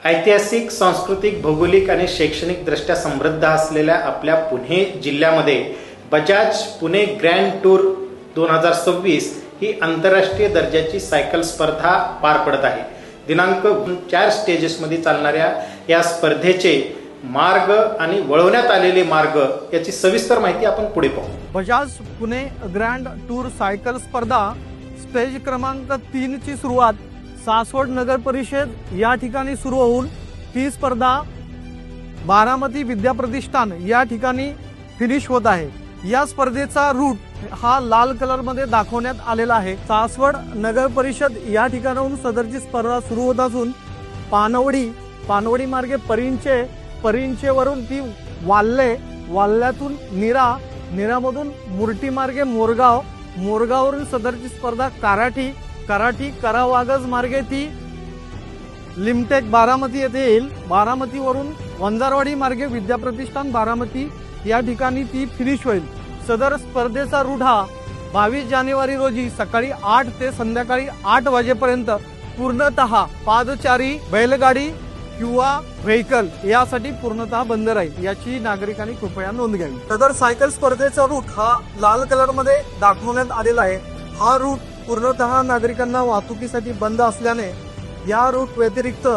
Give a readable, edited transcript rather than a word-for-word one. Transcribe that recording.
ऐतिहासिक, सांस्कृतिक, भौगोलिक आणि शैक्षणिक दृष्ट्या समृद्ध असलेल्या आपल्या पुणे जिल्ह्यामध्ये बजाज पुणे ग्रँड टूर 2026 ही आंतरराष्ट्रीय दर्जाची सायकल स्पर्धा पार पडत आहे। दिनांक 4 स्टेजेसमध्ये चालणाऱ्या या स्पर्धेचे मार्ग आणि वळवण्यात आलेले मार्ग याची सविस्तर माहिती आपण पुढे पाहू। Bajaj Pune grand tour cycle स्पर्धा स्टेज क्रमांक 3 ची सुरुवात सासवड नगर परिषद या ठिकाणी सुरू होऊन ही स्पर्धा बारामती विद्याप्रतिष्ठान या ठिकाणी फिनिश होत आहे। या स्पर्धेचा रूट हा लाल कलर मध्ये दाखवण्यात आलेला आहे। सासवड नगर परिषद या ठिकाणाहून सदरची स्पर्धा सुरू होत असून पानवडी मार्गे परिंचे वरून ती वाल्ल्यातून निरामधून मुर्टी मार्गे मोरगाववरून सदरची स्पर्धा कराठी करावागज मार्गे ती लिमटेक बारामती येथे येईल। बारामतीवरून वंजारवाडी मार्गे विद्याप्रतिष्ठान बारामती या ठिकाणी ती फिनिश होईल। सदर स्पर्धेचा रूट हा 22 जानेवारी रोजी सकाळी 8 ते संध्याकाळी 8 वाजेपर्यंत पूर्णतः पादचारी, बैलगाडी किंवा व्हेकल यासाठी पूर्णतः बंद राहील, याची नागरिकांनी कृपया नोंद घ्यावी। सदर सायकल स्पर्धेचा रूट हा लाल कलर मध्ये दाखवण्यात आलेला आहे। हा रूट पूर्णतः नागरिकांना वाहतुकीसाठी बंद असल्याने या रूट व्यतिरिक्त